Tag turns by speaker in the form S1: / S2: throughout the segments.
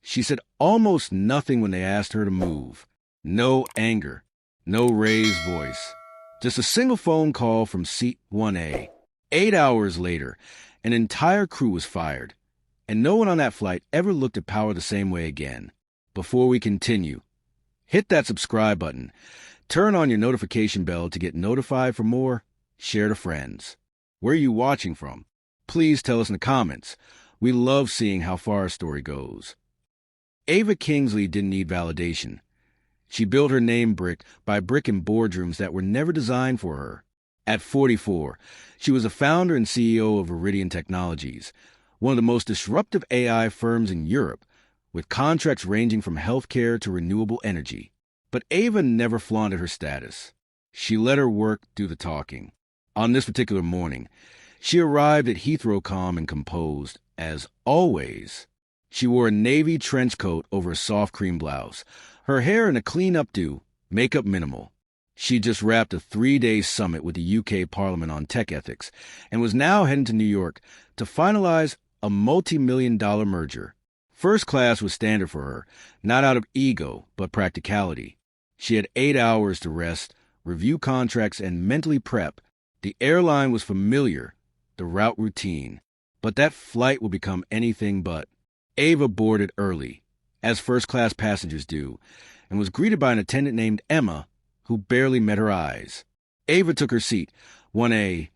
S1: She said almost nothing when they asked her to move. No anger, no raised voice. Just a single phone call from seat 1A. 8 hours later, an entire crew was fired, and no one on that flight ever looked at power the same way again. Before we continue, hit that subscribe button. Turn on your notification bell to get notified for more. Share to friends. Where are you watching from? Please tell us in the comments. We love seeing how far a story goes. Ava Kingsley didn't need validation. She built her name brick by brick in boardrooms that were never designed for her. At 44, she was a founder and CEO of Iridian Technologies, one of the most disruptive AI firms in Europe, with contracts ranging from healthcare to renewable energy. But Ava never flaunted her status. She let her work do the talking. On this particular morning, she arrived at Heathrow calm and composed, as always. She wore a navy trench coat over a soft cream blouse, her hair in a clean updo, makeup minimal. She just wrapped a 3-day summit with the UK Parliament on tech ethics and was now heading to New York to finalize a multi-million-dollar merger. First class was standard for her, not out of ego, but practicality. She had 8 hours to rest, review contracts, and mentally prep. The airline was familiar, the route routine, but that flight would become anything but. Ava boarded early, as first-class passengers do, and was greeted by an attendant named Emma, who barely met her eyes. Ava took her seat, 1A,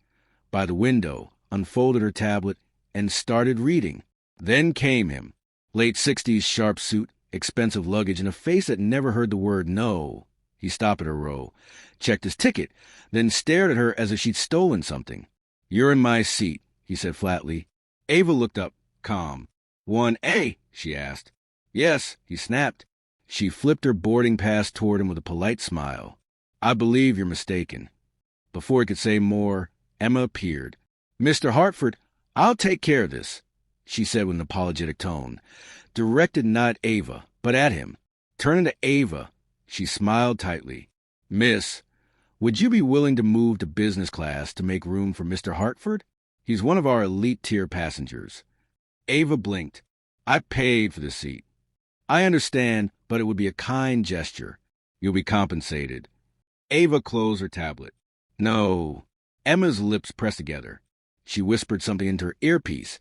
S1: by the window, unfolded her tablet, and started reading. Then came him. Late 60s sharp suit, expensive luggage, and a face that never heard the word no. He stopped at her row, checked his ticket, then stared at her as if she'd stolen something. "You're in my seat," he said flatly. Ava looked up, calm. 1A, she asked. "Yes," he snapped. She flipped her boarding pass toward him with a polite smile. "I believe you're mistaken." Before he could say more, Emma appeared. "Mr. Hartford, I'll take care of this," she said with an apologetic tone. Directed not at Ava, but at him. Turning to Ava, she smiled tightly. "Miss, would you be willing to move to business class to make room for Mr. Hartford? He's one of our elite-tier passengers." Ava blinked. "I paid for the seat." "I understand, but it would be a kind gesture. You'll be compensated." Ava closed her tablet. "No." Emma's lips pressed together. She whispered something into her earpiece,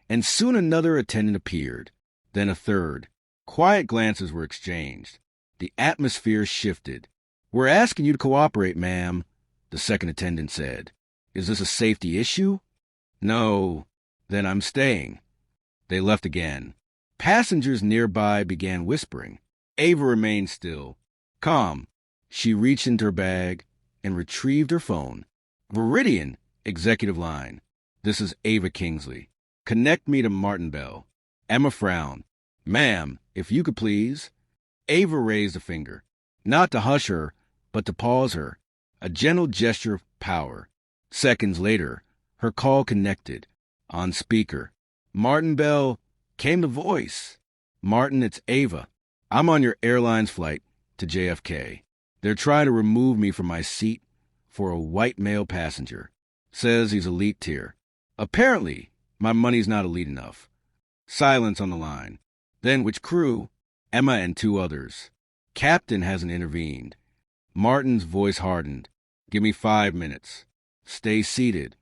S1: and soon another attendant appeared. Then a third. Quiet glances were exchanged. The atmosphere shifted. "We're asking you to cooperate, ma'am," the second attendant said. "Is this a safety issue?" "No." "Then I'm staying." They left again. Passengers nearby began whispering. Ava remained still, calm. She reached into her bag and retrieved her phone. "Iridian, executive line. This is Ava Kingsley. Connect me to Martin Bell." Emma frowned. "Ma'am, if you could please." Ava raised a finger, not to hush her, but to pause her, a gentle gesture of power. Seconds later, her call connected. On speaker. "Martin Bell," came the voice. "Martin, it's Ava. I'm on your airline's flight to JFK. They're trying to remove me from my seat for a white male passenger. Says he's elite tier. Apparently, my money's not elite enough." Silence on the line. Then which crew? Emma and 2 others. Captain hasn't intervened. Martin's voice hardened. "Give me 5 minutes. Stay seated."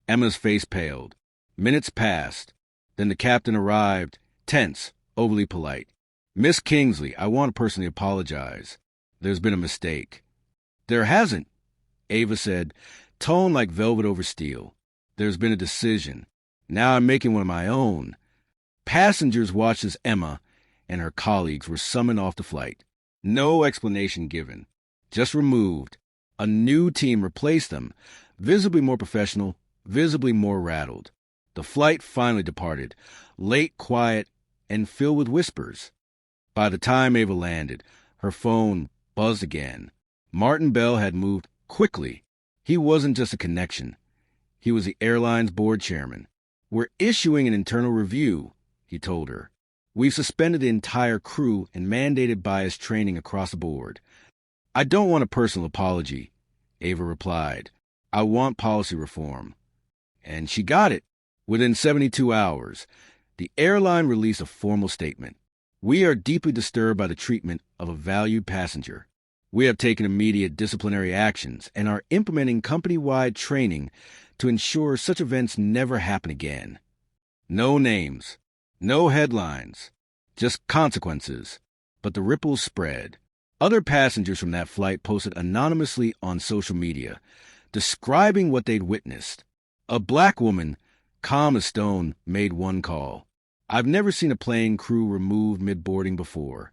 S1: Emma's face paled. Minutes passed. Then the captain arrived, tense, overly polite. "Miss Kingsley, I want to personally apologize. There's been a mistake." "There hasn't," Ava said, tone like velvet over steel. "There's been a decision. Now I'm making one of my own." Passengers watched as Emma and her colleagues were summoned off the flight. No explanation given. Just removed. A new team replaced them, visibly more professional, visibly more rattled. The flight finally departed, late, quiet, and filled with whispers. By the time Ava landed, her phone buzzed again. Martin Bell had moved quickly. He wasn't just a connection. He was the airline's board chairman. "We're issuing an internal review," he told her. "We've suspended the entire crew and mandated bias training across the board." "I don't want a personal apology," Ava replied. "I want policy reform." And she got it. Within 72 hours, the airline released a formal statement. We are deeply disturbed by the treatment of a valued passenger. We have taken immediate disciplinary actions and are implementing company-wide training to ensure such events never happen again. No names, no headlines, just consequences. But the ripples spread. Other passengers from that flight posted anonymously on social media, describing what they'd witnessed. A black woman, calm as stone, made one call. "I've never seen a plane crew removed mid-boarding before."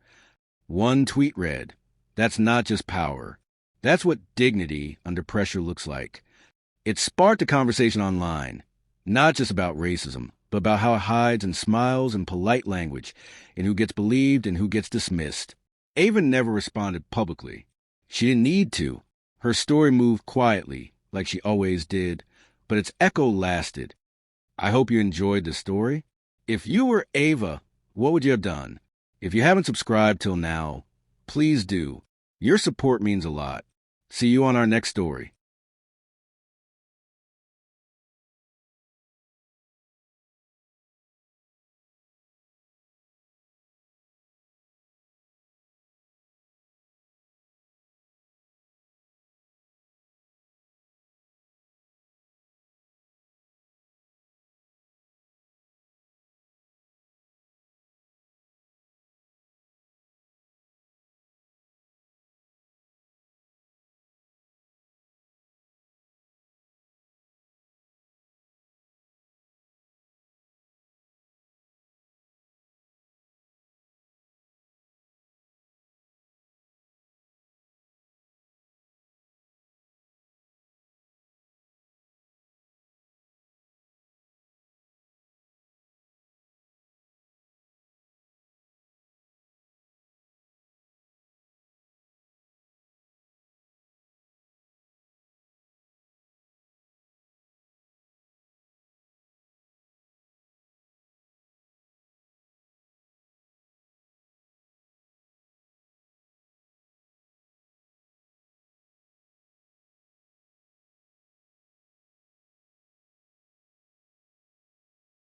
S1: One tweet read, "That's not just power. That's what dignity under pressure looks like." It sparked a conversation online, not just about racism, but about how it hides in smiles and polite language, and who gets believed and who gets dismissed. Ava never responded publicly. She didn't need to. Her story moved quietly, like she always did, but its echo lasted. I hope you enjoyed the story. If you were Ava, what would you have done? If you haven't subscribed till now, please do. Your support means a lot. See you on our next story.